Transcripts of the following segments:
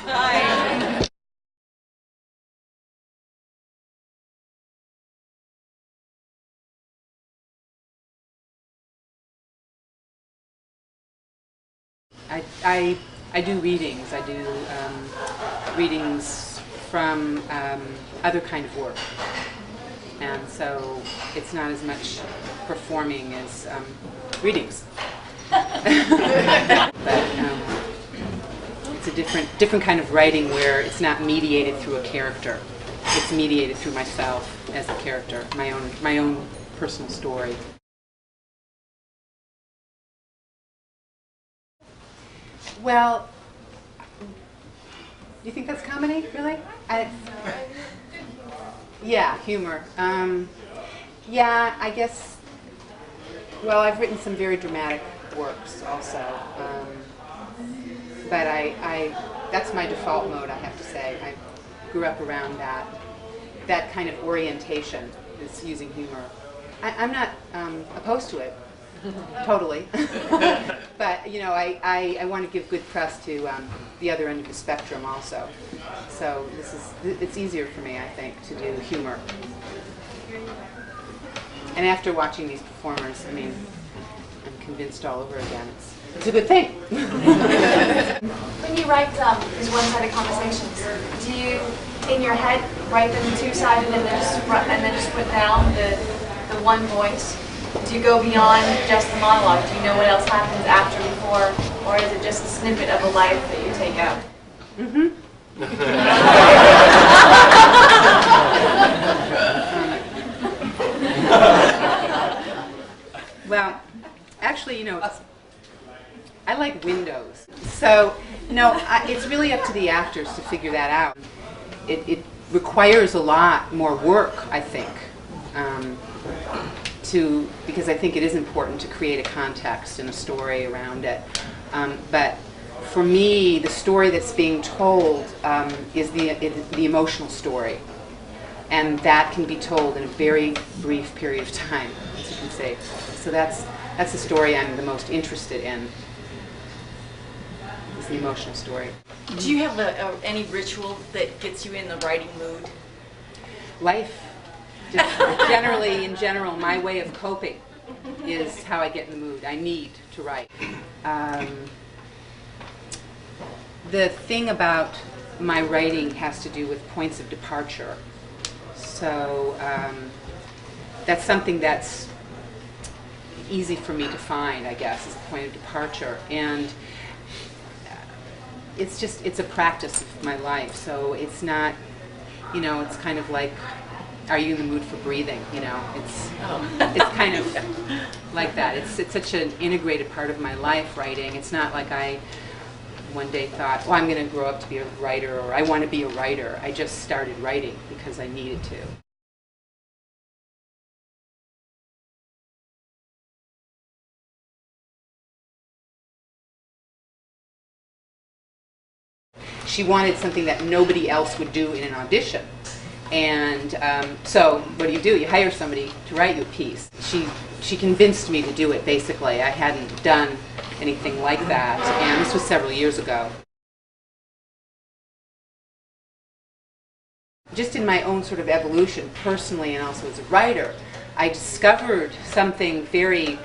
Hi. I do readings. I do readings from other kind of work, and so it's not as much performing as readings. But it's a different kind of writing where it's not mediated through a character. It's mediated through myself as a character, my own personal story. Well, do you think that's comedy, really? Yeah, humor. Yeah, I guess, well, I've written some very dramatic works also. But that's my default mode, I have to say. I grew up around that kind of orientation, is using humor. I'm not opposed to it. Totally. But, you know, I want to give good press to the other end of the spectrum also. So it's easier for me, I think, to do humor. And after watching these performers, I mean, I'm convinced all over again. It's a good thing. When you write these one-sided conversations, do you, in your head, write them two-sided and then just put down the one voice? Do you go beyond just the monologue? Do you know what else happens after, before, or is it just a snippet of a life that you take out? Mm-hmm. Well, actually, you know, I like windows. So, no, it's really up to the actors to figure that out. It requires a lot more work, I think. Because I think it is important to create a context and a story around it. But for me, the story that's being told is the emotional story. And that can be told in a very brief period of time, as you can see. So that's the story I'm the most interested in, is the emotional story. Do you have any ritual that gets you in the writing mood? Life. Just in general, my way of coping is how I get in the mood. I need to write. The thing about my writing has to do with points of departure. So that's something that's easy for me to find, I guess, is a point of departure. And it's a practice of my life. So it's not, you know, it's kind of like, are you in the mood for breathing? You know, it's kind of like that. It's such an integrated part of my life, writing. It's not like I one day thought, well, I'm going to grow up to be a writer, or I want to be a writer. I just started writing because I needed to. She wanted something that nobody else would do in an audition. And so what do? You hire somebody to write you a piece. She convinced me to do it, basically. I hadn't done anything like that, and this was several years ago. Just in my own sort of evolution, personally and also as a writer, I discovered something very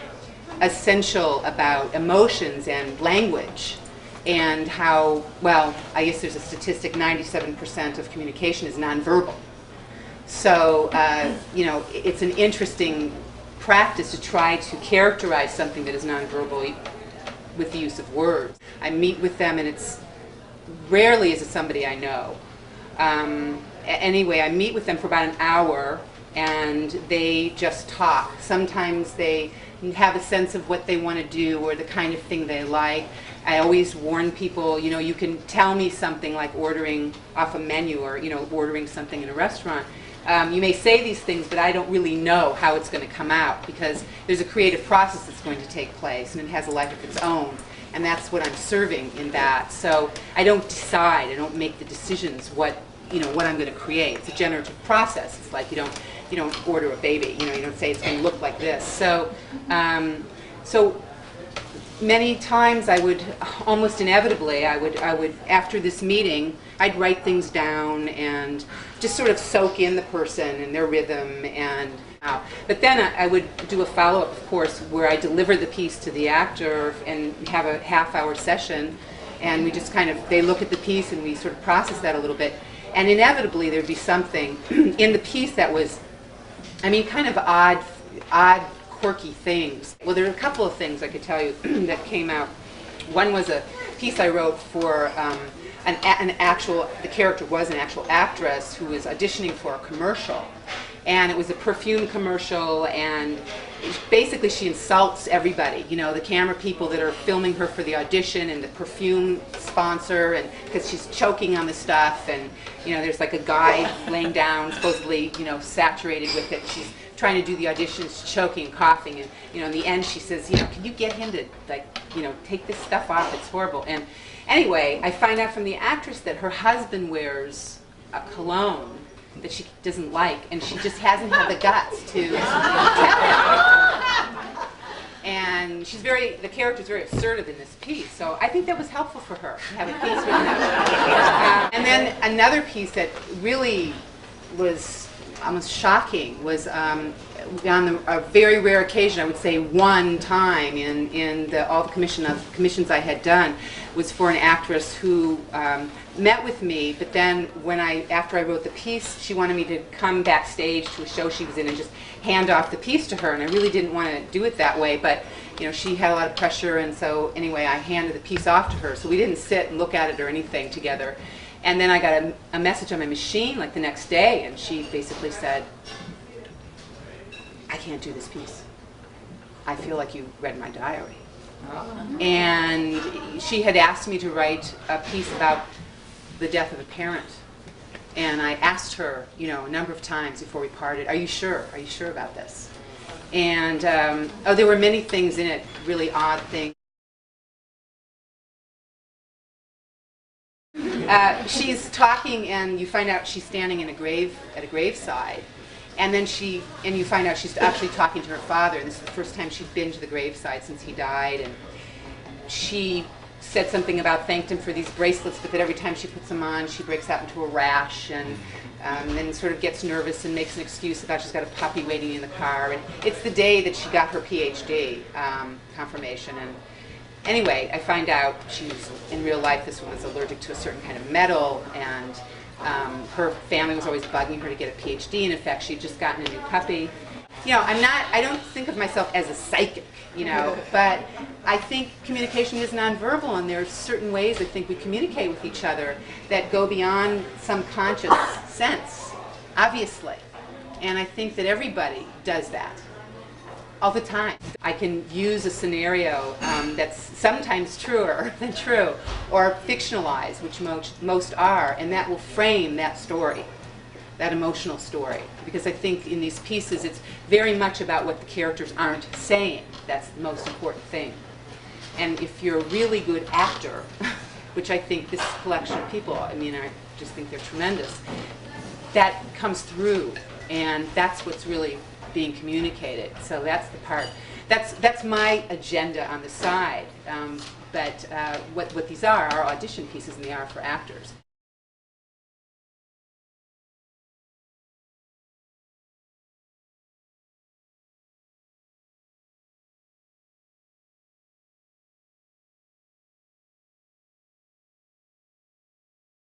essential about emotions and language, and how, well, I guess there's a statistic, 97% of communication is nonverbal. So, you know, it's an interesting practice to try to characterize something that is nonverbal with the use of words. I meet with them, and it's rarely is it somebody I know. Anyway, I meet with them for about an hour, and they just talk. Sometimes they have a sense of what they want to do or the kind of thing they like. I always warn people, you know, you can tell me something like ordering off a menu, or, you know, ordering something in a restaurant. You may say these things, but I don't really know how it's going to come out, because there's a creative process that's going to take place, and it has a life of its own, and that's what I'm serving in that. So I don't decide, I don't make the decisions what I'm going to create. It's a generative process. It's like you don't order a baby. You know, you don't say it's going to look like this. So many times I would, almost inevitably, I would after this meeting, I'd write things down and just sort of soak in the person and their rhythm and but then I would do a follow-up, of course, where I deliver the piece to the actor and have a half-hour session, and we just kind of, they look at the piece and we sort of process that a little bit, and inevitably there'd be something in the piece that was, I mean, kind of odd, quirky things. Well, there are a couple of things I could tell you that came out. One was a piece I wrote for the character was an actual actress who was auditioning for a commercial. And it was a perfume commercial, and basically she insults everybody, you know, the camera people that are filming her for the audition, and the perfume sponsor, and because she's choking on the stuff, and you know, there's like a guy laying down, supposedly, you know, saturated with it. She's trying to do the audition, she's choking and coughing, and you know, in the end she says, you know, can you get him to, like, you know, take this stuff off, it's horrible. And anyway, I find out from the actress that her husband wears a cologne that she doesn't like, and she just hasn't had the guts to tell him. And she's the character's very assertive in this piece, so I think that was helpful for her to have a piece with that. And then another piece that really was almost shocking was on a very rare occasion, I would say one time in all the commissions I had done, was for an actress who met with me, but then after I wrote the piece, she wanted me to come backstage to a show she was in and just hand off the piece to her, and I really didn't want to do it that way, but you know, she had a lot of pressure, and so anyway, I handed the piece off to her, so we didn't sit and look at it or anything together. And then I got a message on my machine like the next day, and she basically said, I can't do this piece. I feel like you read my diary. And she had asked me to write a piece about the death of a parent. And I asked her, you know, a number of times before we parted, are you sure? Are you sure about this? And there were many things in it, really odd things. She's talking, and you find out she's standing in at a graveside, and then you find out she's actually talking to her father, and this is the first time she'd been to the graveside since he died, and she said something about thanked him for these bracelets, but that every time she puts them on, she breaks out into a rash, and then sort of gets nervous and makes an excuse about she's got a puppy waiting in the car, and it's the day that she got her PhD confirmation, and anyway, I find out she's, in real life, this woman's allergic to a certain kind of metal, and her family was always bugging her to get a PhD, and in fact, she'd just gotten a new puppy. You know, I don't think of myself as a psychic, you know, but I think communication is nonverbal, and there are certain ways I think we communicate with each other that go beyond some conscious sense, obviously. And I think that everybody does that all the time. I can use a scenario that's sometimes truer than true, or fictionalized, which most are, and that will frame that story, that emotional story. Because I think in these pieces it's very much about what the characters aren't saying. That's the most important thing. And if you're a really good actor, which I think this collection of people, I mean, I just think they're tremendous, that comes through, and that's what's really being communicated. So that's the part, that's my agenda on the side. But what these are audition pieces, and they are for actors.